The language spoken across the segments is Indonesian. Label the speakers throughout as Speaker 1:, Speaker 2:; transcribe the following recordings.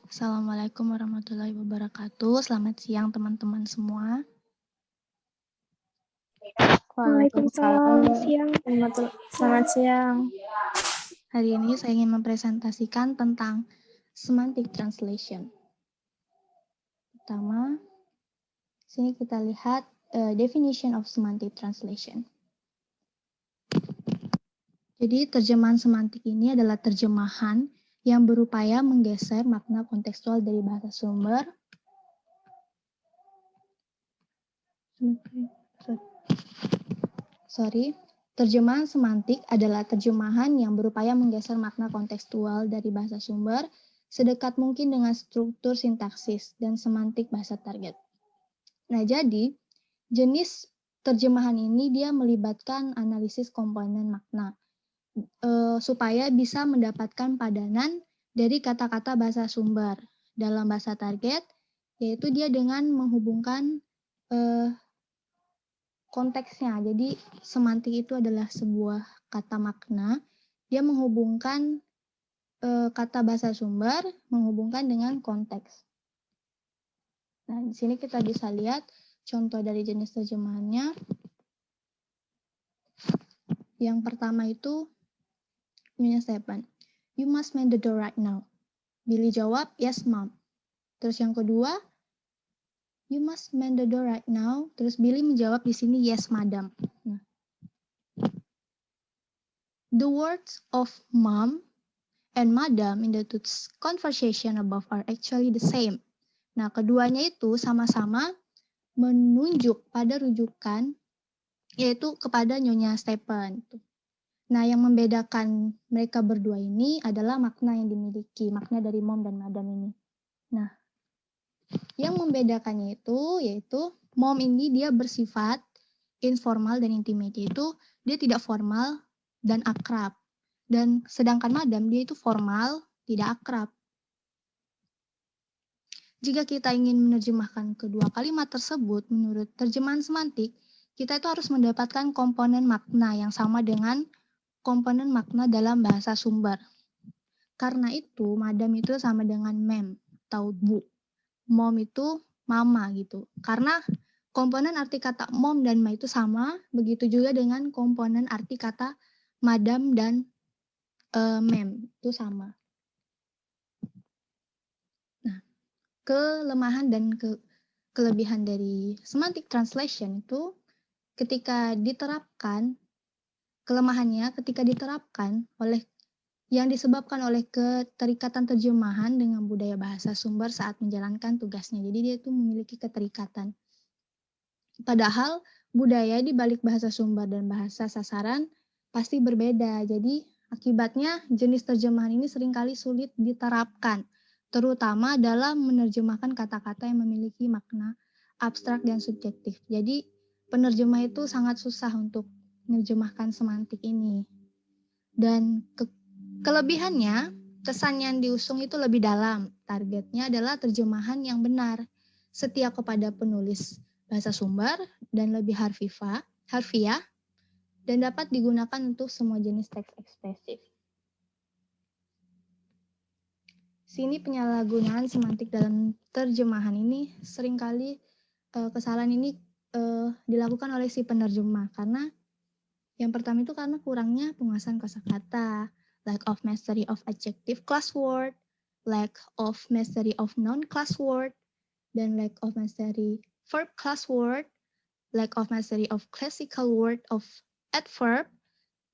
Speaker 1: Assalamualaikum warahmatullahi wabarakatuh. Selamat siang teman-teman semua.
Speaker 2: Waalaikumsalam. Selamat siang.
Speaker 1: Hari ini saya ingin mempresentasikan tentang semantic translation. Pertama, sini kita lihat definition of semantic translation. Jadi terjemahan semantik ini adalah terjemahan yang berupaya menggeser makna kontekstual dari bahasa sumber Terjemahan semantik adalah terjemahan yang berupaya menggeser makna kontekstual dari bahasa sumber sedekat mungkin dengan struktur sintaksis dan semantik bahasa target. Nah, jadi jenis terjemahan ini dia melibatkan analisis komponen makna supaya bisa mendapatkan padanan dari kata-kata bahasa sumber dalam bahasa target, yaitu dia dengan menghubungkan konteksnya. Jadi semantik itu adalah sebuah kata makna, dia menghubungkan kata bahasa sumber, menghubungkan dengan konteks. Nah, di sini kita bisa lihat contoh dari jenis terjemahannya. Yang pertama itu Nyonya Stepan, "You must mend the door right now." Billy jawab, "Yes, Mom." Terus yang kedua, "You must mend the door right now." Terus Billy menjawab di sini, "Yes, Madam." Nah, the words of Mom and Madam in the two conversation above are actually the same. Nah, keduanya itu sama-sama menunjuk pada rujukan, yaitu kepada Nyonya Stepan. Nah, yang membedakan mereka berdua ini adalah makna yang dimiliki, makna dari Mom dan Madam ini. Nah, yang membedakannya itu, yaitu Mom ini dia bersifat informal dan intimate, yaitu dia tidak formal dan akrab. Dan sedangkan Madam dia itu formal, tidak akrab. Jika kita ingin menerjemahkan kedua kalimat tersebut menurut terjemahan semantik, kita itu harus mendapatkan komponen makna yang sama dengan komponen makna dalam bahasa sumber. Karena itu, Madam itu sama dengan mem atau bu. Mom itu mama gitu. Karena komponen arti kata mom dan ma itu sama, begitu juga dengan komponen arti kata Madam dan mem itu sama. Kelemahan dan kelebihan dari semantic translation itu ketika diterapkan, kelemahannya ketika diterapkan oleh yang disebabkan oleh keterikatan terjemahan dengan budaya bahasa sumber saat menjalankan tugasnya. Jadi dia itu memiliki keterikatan. Padahal budaya di balik bahasa sumber dan bahasa sasaran pasti berbeda. Jadi akibatnya jenis terjemahan ini seringkali sulit diterapkan, terutama dalam menerjemahkan kata-kata yang memiliki makna abstrak dan subjektif. Jadi penerjemah itu sangat susah untuk menerjemahkan semantik ini. Dan kelebihannya, kesan yang diusung itu lebih dalam. Targetnya adalah terjemahan yang benar, setia kepada penulis bahasa sumber, dan lebih harfiah, dan dapat digunakan untuk semua jenis teks ekspresif. Sini penyalahgunaan semantik dalam terjemahan ini seringkali kesalahan ini dilakukan oleh si penerjemah karena yang pertama itu karena kurangnya penguasaan kosakata, lack of mastery of adjective class word, lack of mastery of noun class word, dan lack of mastery verb class word, lack of mastery of classical word of adverb,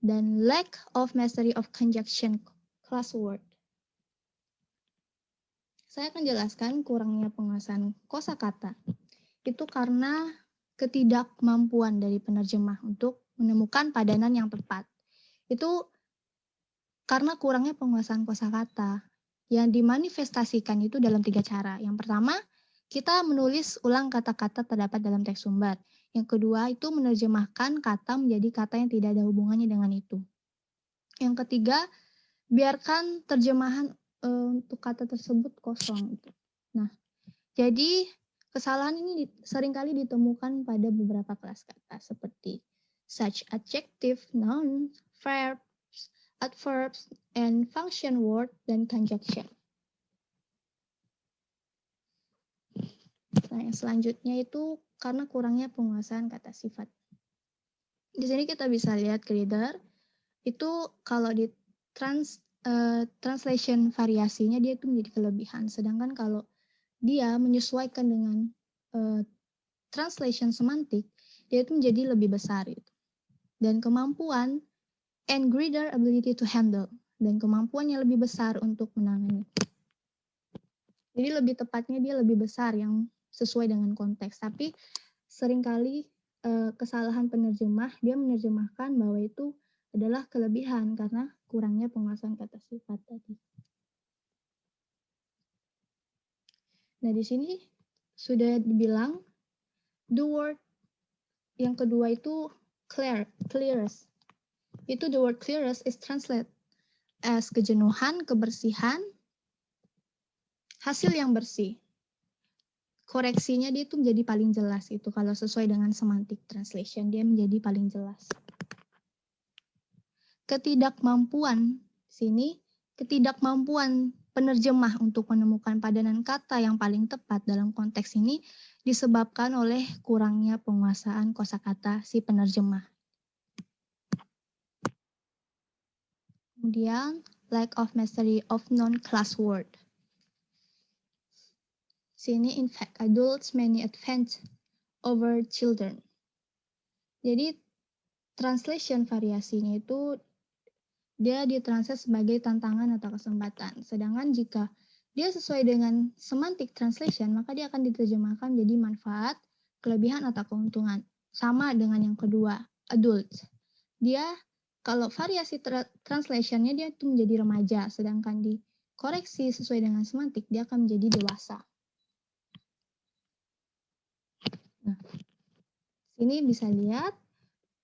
Speaker 1: dan lack of mastery of conjunction class word. Saya akan jelaskan kurangnya penguasaan kosakata. Itu karena ketidakmampuan dari penerjemah untuk menemukan padanan yang tepat. Itu karena kurangnya penguasaan kosakata. Yang dimanifestasikan itu dalam 3 cara. Yang pertama, kita menulis ulang kata-kata terdapat dalam teks sumber. Yang kedua, itu menerjemahkan kata menjadi kata yang tidak ada hubungannya dengan itu. Yang ketiga, biarkan terjemahan untuk kata tersebut kosong. Nah, jadi kesalahan ini seringkali ditemukan pada beberapa kelas kata seperti such, adjective, noun, verb, adverbs, and function word, dan conjunction. Nah, yang selanjutnya itu karena kurangnya penguasaan kata sifat. Di sini kita bisa lihat reader itu kalau di translation variasinya dia itu menjadi kelebihan. Sedangkan kalau dia menyesuaikan dengan translation semantik, dia itu menjadi lebih besar gitu. Dan kemampuan and greater ability to handle, dan kemampuan yang lebih besar untuk menangani. Jadi lebih tepatnya dia lebih besar yang sesuai dengan konteks. Tapi seringkali kesalahan penerjemah, dia menerjemahkan bahwa itu adalah kelebihan karena kurangnya penguasaan kata sifat tadi. Nah, di sini sudah dibilang the word yang kedua itu clearest. Itu the word clearest is translated as kejenuhan, kebersihan, hasil yang bersih. Koreksinya dia itu menjadi paling jelas itu kalau sesuai dengan semantic translation, dia menjadi paling jelas. Ketidakmampuan penerjemah untuk menemukan padanan kata yang paling tepat dalam konteks ini disebabkan oleh kurangnya penguasaan kosakata si penerjemah. Kemudian, lack of mastery of non-class word. Sini, in fact, adults many advance over children. Jadi, translation variasinya itu dia ditranslate sebagai tantangan atau kesempatan. Sedangkan jika dia sesuai dengan semantic translation, maka dia akan diterjemahkan jadi manfaat, kelebihan, atau keuntungan. Sama dengan yang kedua, adult. Dia, kalau variasi translationnya dia itu menjadi remaja, sedangkan dikoreksi sesuai dengan semantik, dia akan menjadi dewasa. Nah, sini bisa lihat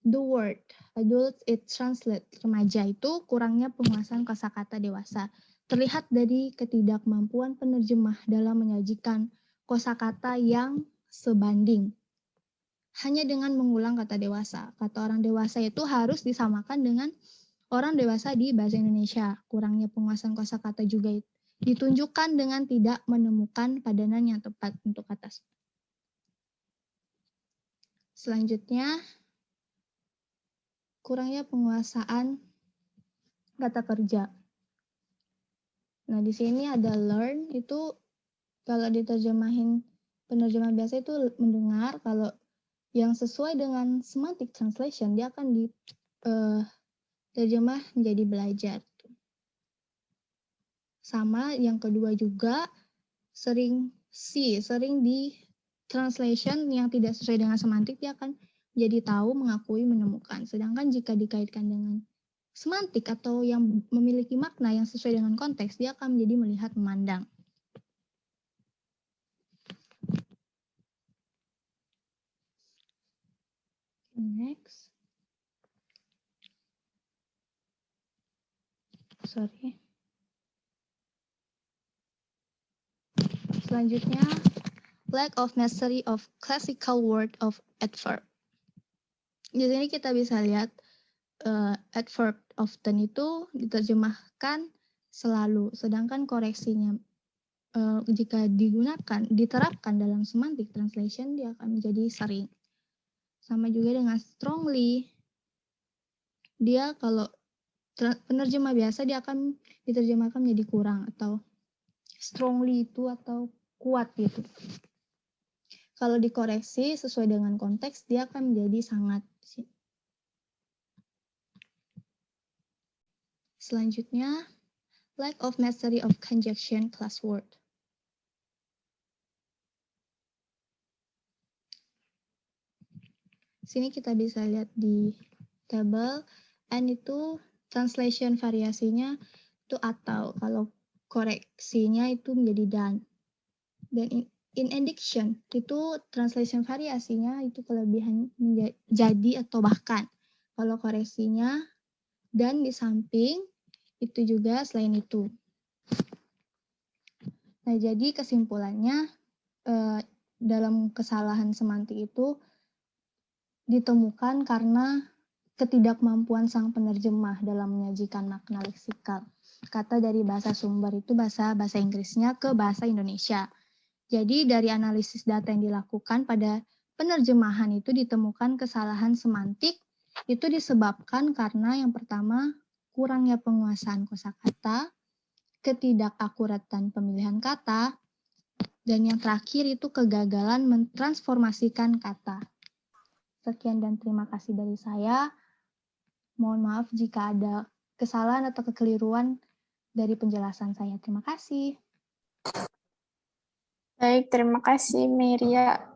Speaker 1: the word adult it translate remaja itu kurangnya penguasaan kosakata dewasa. Terlihat dari ketidakmampuan penerjemah dalam menyajikan kosakata yang sebanding. Hanya dengan mengulang kata dewasa. Kata orang dewasa itu harus disamakan dengan orang dewasa di bahasa Indonesia. Kurangnya penguasaan kosakata juga ditunjukkan dengan tidak menemukan padanan yang tepat untuk kata. Selanjutnya, kurangnya penguasaan kata kerja. Nah, di sini ada learn, itu kalau diterjemahin penerjemah biasa itu mendengar, kalau yang sesuai dengan semantic translation dia akan diterjemah menjadi belajar. Sama yang kedua juga sering di translation yang tidak sesuai dengan semantik dia akan jadi tahu, mengakui, menemukan. Sedangkan jika dikaitkan dengan semantik atau yang memiliki makna yang sesuai dengan konteks, dia akan menjadi melihat, memandang. Next. Sorry. Selanjutnya, lack of mastery of classical word of adverb. Di sini kita bisa lihat adverb often itu diterjemahkan selalu, sedangkan koreksinya jika diterapkan dalam semantic translation dia akan menjadi sering. Sama juga dengan strongly, dia kalau penerjemah biasa dia akan diterjemahkan menjadi kurang, atau strongly itu atau kuat gitu. Kalau dikoreksi sesuai dengan konteks dia akan menjadi sangat. Selanjutnya, lack of mastery of conjunction class word. Sini kita bisa lihat di table, and itu translation variasinya itu atau, kalau koreksinya itu menjadi dan. Dan in addition itu translation variasinya itu kelebihan menjadi atau bahkan. Kalau koreksinya dan di samping itu juga selain itu. Nah, jadi kesimpulannya dalam kesalahan semantik itu ditemukan karena ketidakmampuan sang penerjemah dalam menyajikan makna leksikal. Kata dari bahasa sumber itu bahasa Inggrisnya ke bahasa Indonesia. Jadi dari analisis data yang dilakukan pada penerjemahan itu ditemukan kesalahan semantik itu disebabkan karena yang pertama kurangnya penguasaan kosakata, ketidakakuratan pemilihan kata, dan yang terakhir itu kegagalan mentransformasikan kata. Sekian dan terima kasih dari saya. Mohon maaf jika ada kesalahan atau kekeliruan dari penjelasan saya. Terima kasih.
Speaker 2: Baik, terima kasih Meria.